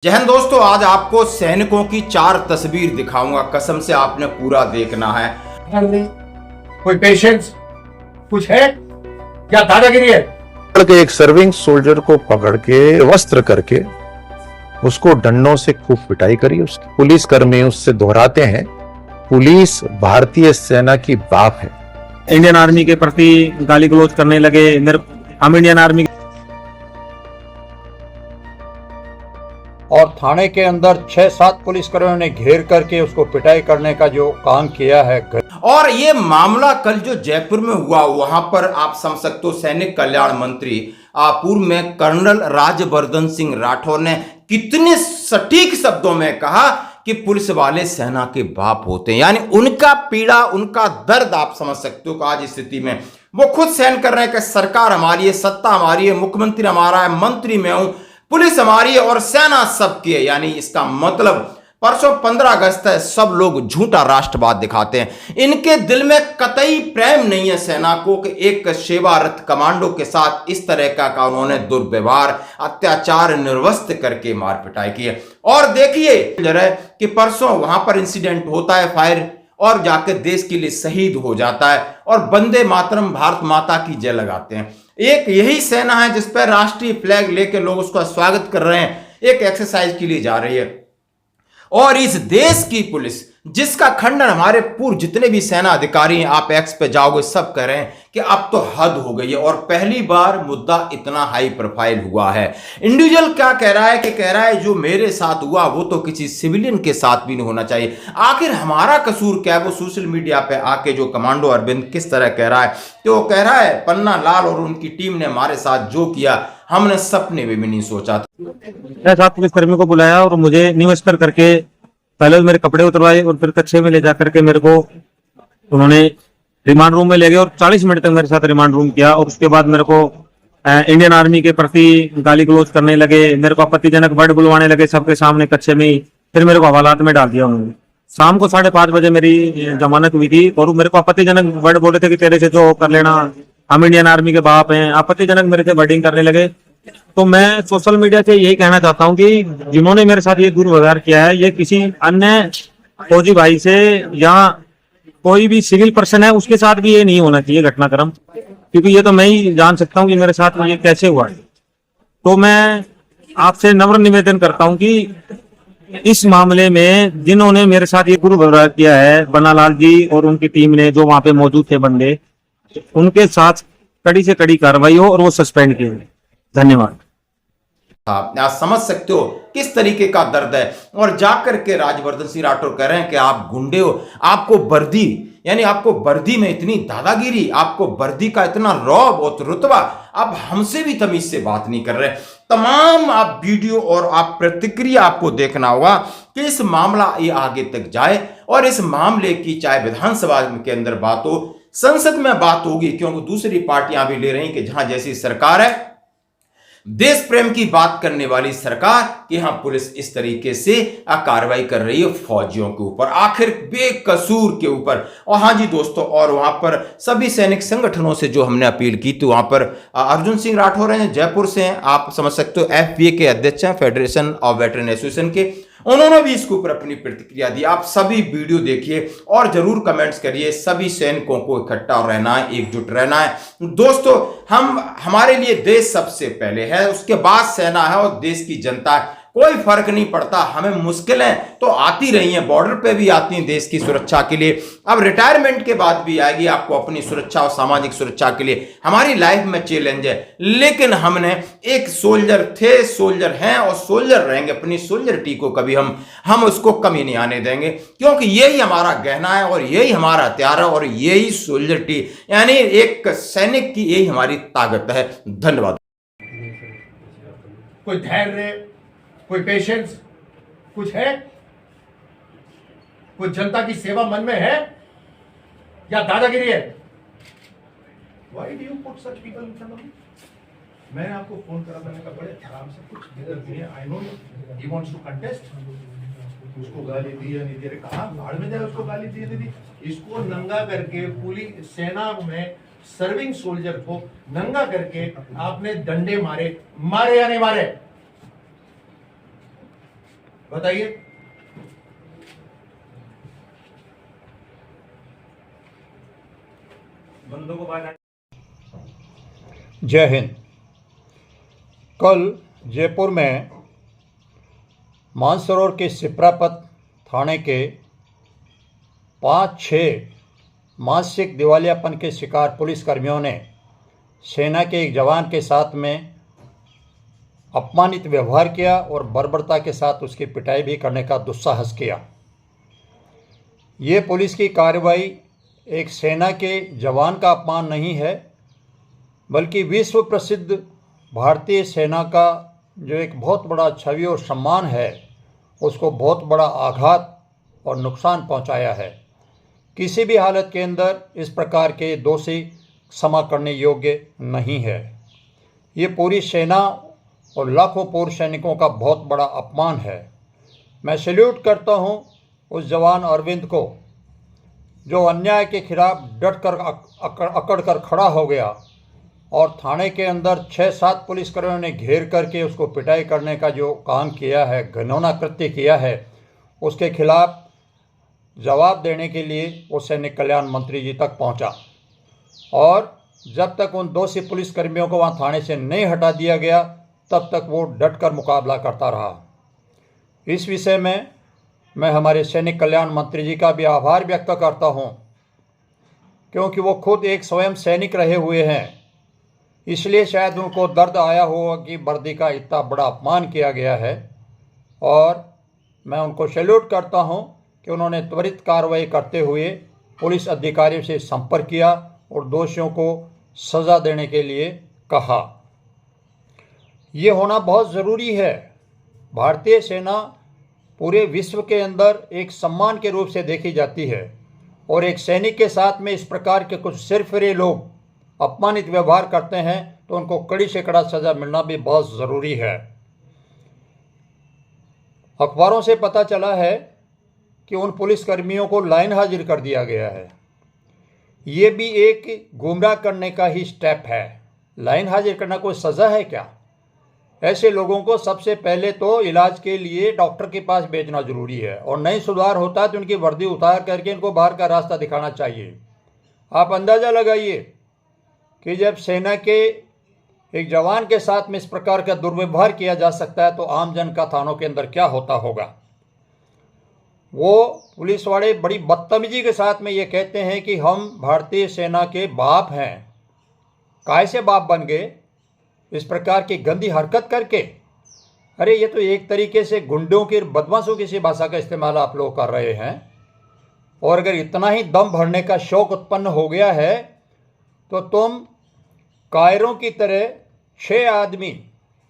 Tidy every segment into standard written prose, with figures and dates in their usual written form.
जय हिंद दोस्तों, आज आपको सैनिकों की 4 तस्वीर दिखाऊंगा। कसम से आपने पूरा देखना है। कोई पेशेंस कुछ है या दादागिरी है? के एक सर्विंग सोल्जर को पकड़ के वस्त्र करके उसको डंडों से खूब पिटाई करी। उसकी पुलिस कर्मी उससे दोहराते हैं, पुलिस भारतीय सेना की बाप है। इंडियन आर्मी के प्रति गाली गलौज करने लगे। हम इंडियन आर्मी और थाने के अंदर 6-7 पुलिसकर्मियों ने घेर करके उसको पिटाई करने का जो काम किया है। और ये मामला कल जो जयपुर में हुआ, वहां पर आप समझ सकते हो सैनिक कल्याण मंत्री पूर्व में कर्नल राज्यवर्धन सिंह राठौर ने कितने सटीक शब्दों में कहा कि पुलिस वाले सेना के बाप होते हैं। यानी उनका पीड़ा, उनका दर्द आप समझ सकते हो कि आज स्थिति में वो खुद सहन कर रहे हैं कि सरकार हमारी है, सत्ता हमारी है, मुख्यमंत्री हमारा है, मंत्री मैं हूं, पुलिस हमारी है और सेना सबकी है। यानी इसका मतलब परसों 15 अगस्त है, सब लोग झूठा राष्ट्रवाद दिखाते हैं। इनके दिल में कतई प्रेम नहीं है सेना को कि एक सेवारत कमांडो के साथ इस तरह का उन्होंने दुर्व्यवहार, अत्याचार, निर्वस्त्र करके मार पिटाई की है। और देखिए कि परसों वहां पर इंसिडेंट होता है, फायर, और जाकर देश के लिए शहीद हो जाता है और वंदे मातरम, भारत माता की जय लगाते हैं। एक यही सेना है जिस पर राष्ट्रीय फ्लैग लेकर लोग उसका स्वागत कर रहे हैं, एक एक्सरसाइज के लिए जा रही है। और इस देश की पुलिस जिसका खंडन हमारे पूर्व जितने भी सेना अधिकारी हैं, आप एक्स पे जाओगे, सब कह रहे हैं कि अब तो हद हो गई है। और पहली बार मुद्दा इतना हाई प्रोफाइल हुआ है। इंडिविजुअल क्या कह रहा है कि कह रहा है जो मेरे साथ हुआ वो तो किसी सिविलियन के साथ भी नहीं होना चाहिए। आखिर हमारा कसूर क्या है? वो सोशल मीडिया पे आके जो कमांडो अरविंद किस तरह कह रहा है कि वो कह रहा है पन्ना लाल और उनकी टीम ने हमारे साथ जो किया हमने सपने में भी नहीं सोचा था। 7 पुलिसकर्मियों को बुलाया और मुझे निवस्त्र करके पहले मेरे कपड़े उतरवाए और फिर कच्चे में ले जाकर के मेरे को उन्होंने रिमांड रूम में ले गए और 40 मिनट तक मेरे साथ रिमांड रूम किया। और उसके बाद मेरे को इंडियन आर्मी के प्रति गाली गलौज करने लगे, मेरे को आपत्तिजनक वर्ड बुलवाने लगे सबके सामने कच्चे में ही। फिर मेरे को हवालात में डाल दिया उन्होंने। शाम को 5:30 बजे मेरी जमानत हुई थी और मेरे को आपत्तिजनक वर्ड बोले थे कि तेरे से जो कर लेना, हम इंडियन आर्मी के बाप हैं, आपत्तिजनक मेरे से वर्डिंग करने लगे। तो मैं सोशल मीडिया से यही कहना चाहता हूं कि जिन्होंने मेरे साथ ये दुर्व्यवहार किया है, ये किसी अन्य फौजी भाई से या कोई भी सिविल पर्सन है उसके साथ भी ये नहीं होना चाहिए घटनाक्रम, क्योंकि ये तो मैं ही जान सकता हूं कि मेरे साथ ये कैसे हुआ है। तो मैं आपसे नम्र निवेदन करता हूं कि इस मामले में जिन्होंने मेरे साथ ये दुर्व्यवहार किया है, बन्नालाल जी और उनकी टीम ने, जो वहां पे मौजूद थे बंदे, उनके साथ कड़ी से कड़ी कार्रवाई हो और वो सस्पेंड किए। धन्यवाद। आप समझ सकते हो किस तरीके का दर्द है। और जाकर के राज्यवर्धन सिंह राठौर कह रहे हैं कि आप गुंडे हो, आपको वर्दी, यानी आपको वर्दी में इतनी दादागिरी, आपको वर्दी का इतना रौब और रुतबा, आप हमसे भी तमीज से बात नहीं कर रहे। तमाम आप वीडियो और आप प्रतिक्रिया आपको देखना होगा कि इस मामला ये आगे तक जाए और इस मामले की चाहे विधानसभा के अंदर बात हो, संसद में बात होगी, क्योंकि दूसरी पार्टियां भी ले रही कि जहां जैसी सरकार है, देश प्रेम की बात करने वाली सरकार, कि यहां पुलिस इस तरीके से कार्रवाई कर रही है फौजियों के ऊपर, आखिर बेकसूर के ऊपर। और हाँ जी दोस्तों, और वहां पर सभी सैनिक संगठनों से जो हमने अपील की थी, वहां पर अर्जुन सिंह राठौर हैं, जयपुर से हैं, आप समझ सकते हो, FPA के अध्यक्ष हैं, फेडरेशन ऑफ वेटरन एसोसिएशन के, उन्होंने भी इसके ऊपर अपनी प्रतिक्रिया दी। आप सभी वीडियो देखिए और जरूर कमेंट्स करिए। सभी सैनिकों को इकट्ठा रहना है, एकजुट रहना है दोस्तों। हमारे लिए देश सबसे पहले है, उसके बाद सेना है और देश की जनता है। कोई फर्क नहीं पड़ता, हमें मुश्किलें तो आती रही हैं, बॉर्डर पे भी आती हैं देश की सुरक्षा के लिए, अब रिटायरमेंट के बाद भी आएगी आपको अपनी सुरक्षा और सामाजिक सुरक्षा के लिए। हमारी लाइफ में चैलेंज है, लेकिन हमने एक सोल्जर थे, सोल्जर हैं और सोल्जर रहेंगे। अपनी सोल्जरिटी को कभी हम उसको कमी नहीं आने देंगे, क्योंकि यही हमारा गहना है और यही हमारा हथियार है और यही सोल्जरिटी, यानी एक सैनिक की यही हमारी ताकत है। धन्यवाद। कोई धैर्य, कोई पेशेंस कुछ है? कोई जनता की सेवा मन में है या दादागिरी है? Why do you put such people in front of me? मैंने आपको फोन करा, मैंने कहा बड़े आराम से कुछ I know he wants to contest. उसको गाली दी या नहीं दी? कहा भाड़ में जाए, उसको गाली दी नहीं दी? इसको नंगा करके पुलिस सेना में सर्विंग सोल्जर को नंगा करके आपने डंडे मारे या नहीं मारे? बताइए। बंदों को बाहर जय हिंद। कल जयपुर में मानसरोवर के सिप्रापत थाने के 5-6 मानसिक दिवालियापन के शिकार पुलिसकर्मियों ने सेना के एक जवान के साथ में अपमानित व्यवहार किया और बर्बरता के साथ उसकी पिटाई भी करने का दुस्साहस किया। ये पुलिस की कार्रवाई एक सेना के जवान का अपमान नहीं है, बल्कि विश्व प्रसिद्ध भारतीय सेना का जो एक बहुत बड़ा छवि और सम्मान है, उसको बहुत बड़ा आघात और नुकसान पहुंचाया है। किसी भी हालत के अंदर इस प्रकार के दोषी क्षमा करने योग्य नहीं है। ये पूरी सेना और लाखों पूर्व सैनिकों का बहुत बड़ा अपमान है। मैं सैल्यूट करता हूं उस जवान अरविंद को, जो अन्याय के खिलाफ डट कर अकड़ कर खड़ा हो गया और थाने के अंदर 6-7 पुलिसकर्मियों ने घेर करके उसको पिटाई करने का जो काम किया है, घिनौना कृत्य किया है, उसके खिलाफ जवाब देने के लिए वो सैनिक कल्याण मंत्री जी तक पहुंचा। और जब तक उन दोषी पुलिसकर्मियों को वहां थाने से नहीं हटा दिया गया, तब तक वो डट कर मुकाबला करता रहा। इस विषय में मैं हमारे सैनिक कल्याण मंत्री जी का भी आभार व्यक्त करता हूं, क्योंकि वो खुद एक स्वयं सैनिक रहे हुए हैं। इसलिए शायद उनको दर्द आया होगा कि वर्दी का इतना बड़ा अपमान किया गया है। और मैं उनको सैल्यूट करता हूं कि उन्होंने त्वरित कार्रवाई करते हुए पुलिस अधिकारियों से संपर्क किया और दोषियों को सज़ा देने के लिए कहा। ये होना बहुत ज़रूरी है। भारतीय सेना पूरे विश्व के अंदर एक सम्मान के रूप से देखी जाती है, और एक सैनिक के साथ में इस प्रकार के कुछ सिरफिरे लोग अपमानित व्यवहार करते हैं तो उनको कड़ी से कड़ा सज़ा मिलना भी बहुत ज़रूरी है। अखबारों से पता चला है कि उन पुलिसकर्मियों को लाइन हाजिर कर दिया गया है। ये भी एक गुमराह करने का ही स्टेप है। लाइन हाजिर करना कोई सज़ा है क्या? ऐसे लोगों को सबसे पहले तो इलाज के लिए डॉक्टर के पास भेजना जरूरी है, और नहीं सुधार होता तो उनकी वर्दी उतार करके इनको बाहर का रास्ता दिखाना चाहिए। आप अंदाज़ा लगाइए कि जब सेना के एक जवान के साथ में इस प्रकार का दुर्व्यवहार किया जा सकता है, तो आम जन का थानों के अंदर क्या होता होगा। वो पुलिस वाले बड़ी बदतमीजी के साथ में ये कहते हैं कि हम भारतीय सेना के बाप हैं। काहे से बाप बन गए इस प्रकार की गंदी हरकत करके? अरे ये तो एक तरीके से गुंडों की, बदमाशों की सी भाषा का इस्तेमाल आप लोग कर रहे हैं। और अगर इतना ही दम भरने का शौक उत्पन्न हो गया है तो तुम कायरों की तरह 6 आदमी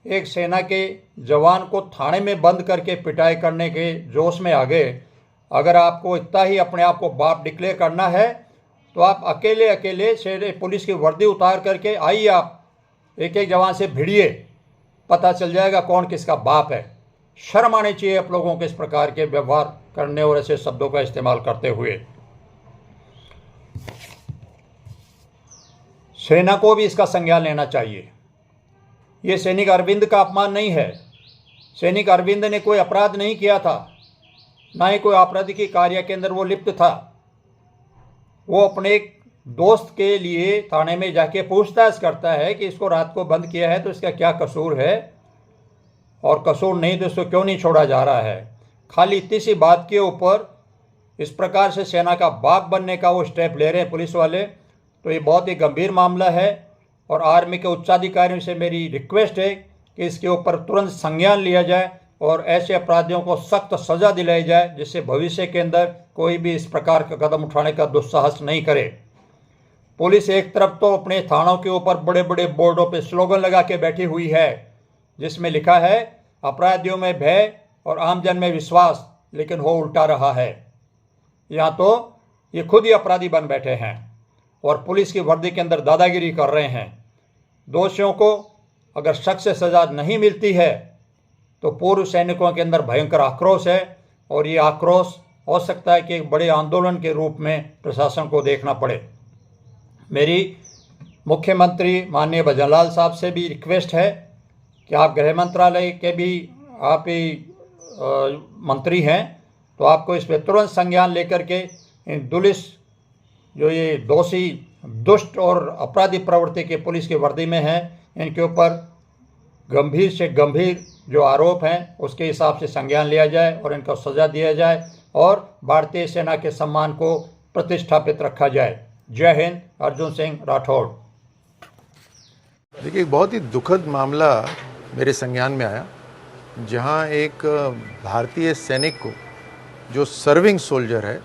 एक सेना के जवान को थाने में बंद करके पिटाई करने के जोश में आ गए। अगर आपको इतना ही अपने आप को बाप डिक्लेयर करना है तो आप अकेले अकेले से पुलिस की वर्दी उतार करके आइए, आप एक एक जवान से भिड़िए, पता चल जाएगा कौन किसका बाप है। शर्म आनी चाहिए आप लोगों के इस प्रकार के व्यवहार करने और ऐसे शब्दों का इस्तेमाल करते हुए। सेना को भी इसका संज्ञान लेना चाहिए। ये सैनिक अरविंद का अपमान नहीं है। सैनिक अरविंद ने कोई अपराध नहीं किया था, ना ही कोई आपराधिक कार्य के अंदर वो लिप्त था। वो अपने एक दोस्त के लिए थाने में जाके पूछताछ करता है कि इसको रात को बंद किया है तो इसका क्या कसूर है, और कसूर नहीं तो इसको क्यों नहीं छोड़ा जा रहा है। खाली इतनी सी बात के ऊपर इस प्रकार से सेना का बाप बनने का वो स्टेप ले रहे हैं पुलिस वाले, तो ये बहुत ही गंभीर मामला है। और आर्मी के उच्चाधिकारियों से मेरी रिक्वेस्ट है कि इसके ऊपर तुरंत संज्ञान लिया जाए और ऐसे अपराधियों को सख्त सज़ा दिलाई जाए, जिससे भविष्य के अंदर कोई भी इस प्रकार का कदम उठाने का दुस्साहस नहीं करे। पुलिस एक तरफ तो अपने थानों के ऊपर बड़े बड़े बोर्डों पे स्लोगन लगा के बैठी हुई है, जिसमें लिखा है अपराधियों में भय और आमजन में विश्वास, लेकिन हो उल्टा रहा है। यहाँ तो ये खुद ही अपराधी बन बैठे हैं और पुलिस की वर्दी के अंदर दादागिरी कर रहे हैं। दोषियों को अगर सख्त से सज़ा नहीं मिलती है तो पूर्व सैनिकों के अंदर भयंकर आक्रोश है, और ये आक्रोश हो सकता है कि एक बड़े आंदोलन के रूप में प्रशासन को देखना पड़े। मेरी मुख्यमंत्री माननीय भजनलाल साहब से भी रिक्वेस्ट है कि आप गृह मंत्रालय के भी आप ही मंत्री हैं, तो आपको इस पर तुरंत संज्ञान लेकर के इन पुलिस जो ये दोषी दुष्ट और अपराधी प्रवृत्ति के पुलिस की वर्दी में हैं, इनके ऊपर गंभीर से गंभीर जो आरोप हैं उसके हिसाब से संज्ञान लिया जाए और इनको सज़ा दिया जाए और भारतीय सेना के सम्मान को प्रतिष्ठापित रखा जाए। जय हिंद। अर्जुन सिंह राठौड़। देखिए, एक बहुत ही दुखद मामला मेरे संज्ञान में आया, जहां एक भारतीय सैनिक को, जो सर्विंग सोल्जर है,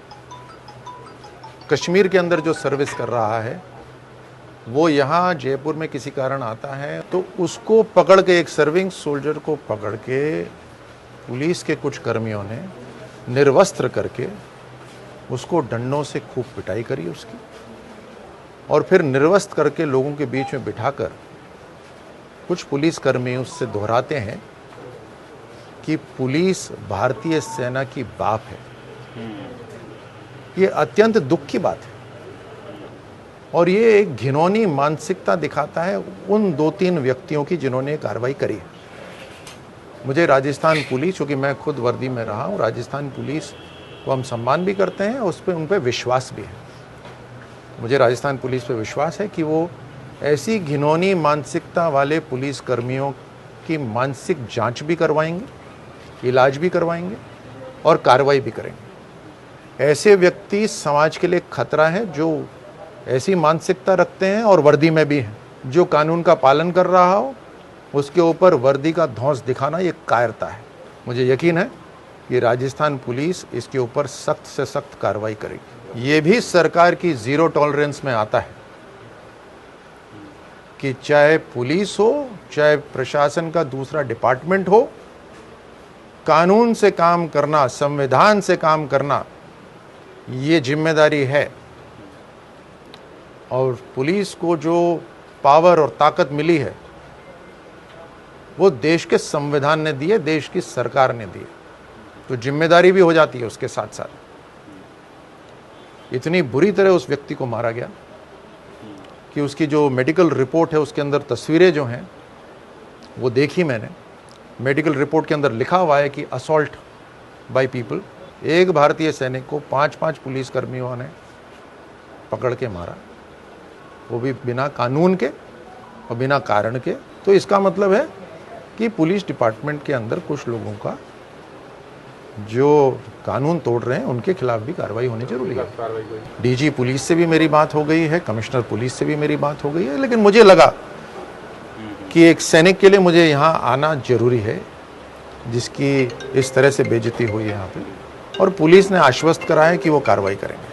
कश्मीर के अंदर जो सर्विस कर रहा है, वो यहाँ जयपुर में किसी कारण आता है, तो उसको पकड़ के, एक सर्विंग सोल्जर को पकड़ के पुलिस के कुछ कर्मियों ने निर्वस्त्र करके उसको डंडों से खूब पिटाई करी उसकी, और फिर निर्वस्त्र करके लोगों के बीच में बिठाकर कुछ पुलिसकर्मी उससे दोहराते हैं कि पुलिस भारतीय सेना की बाप है। ये अत्यंत दुख की बात है और ये एक घिनौनी मानसिकता दिखाता है उन 2-3 व्यक्तियों की जिन्होंने कार्रवाई करी है। मुझे राजस्थान पुलिस, क्योंकि मैं खुद वर्दी में रहा हूँ, राजस्थान पुलिस को हम सम्मान भी करते हैं, उस पर उन पर विश्वास भी है। मुझे राजस्थान पुलिस पे विश्वास है कि वो ऐसी घिनौनी मानसिकता वाले पुलिस कर्मियों की मानसिक जांच भी करवाएंगे, इलाज भी करवाएंगे और कार्रवाई भी करेंगे। ऐसे व्यक्ति समाज के लिए खतरा है जो ऐसी मानसिकता रखते हैं और वर्दी में भी हैं। जो कानून का पालन कर रहा हो उसके ऊपर वर्दी का धौंस दिखाना ये कायरता है। मुझे यकीन है कि राजस्थान पुलिस इसके ऊपर सख्त से सख्त कार्रवाई करेगी। ये भी सरकार की जीरो टॉलरेंस में आता है कि चाहे पुलिस हो, चाहे प्रशासन का दूसरा डिपार्टमेंट हो, कानून से काम करना, संविधान से काम करना, ये जिम्मेदारी है। और पुलिस को जो पावर और ताकत मिली है वो देश के संविधान ने दी है, देश की सरकार ने दी है, तो जिम्मेदारी भी हो जाती है उसके साथ साथ। इतनी बुरी तरह उस व्यक्ति को मारा गया कि उसकी जो मेडिकल रिपोर्ट है उसके अंदर तस्वीरें जो हैं वो देखी मैंने। मेडिकल रिपोर्ट के अंदर लिखा हुआ है कि असॉल्ट बाय पीपल। एक भारतीय सैनिक को 5-5 पुलिसकर्मियों ने पकड़ के मारा, वो भी बिना कानून के और बिना कारण के। तो इसका मतलब है कि पुलिस डिपार्टमेंट के अंदर कुछ लोगों का जो कानून तोड़ रहे हैं उनके खिलाफ भी कार्रवाई होनी जरूरी है। डीजी पुलिस से भी मेरी बात हो गई है, कमिश्नर पुलिस से भी मेरी बात हो गई है, लेकिन मुझे लगा कि एक सैनिक के लिए मुझे यहाँ आना जरूरी है जिसकी इस तरह से बेइज्जती हुई है यहाँ पे, और पुलिस ने आश्वस्त करा है कि वो कार्रवाई करेंगे।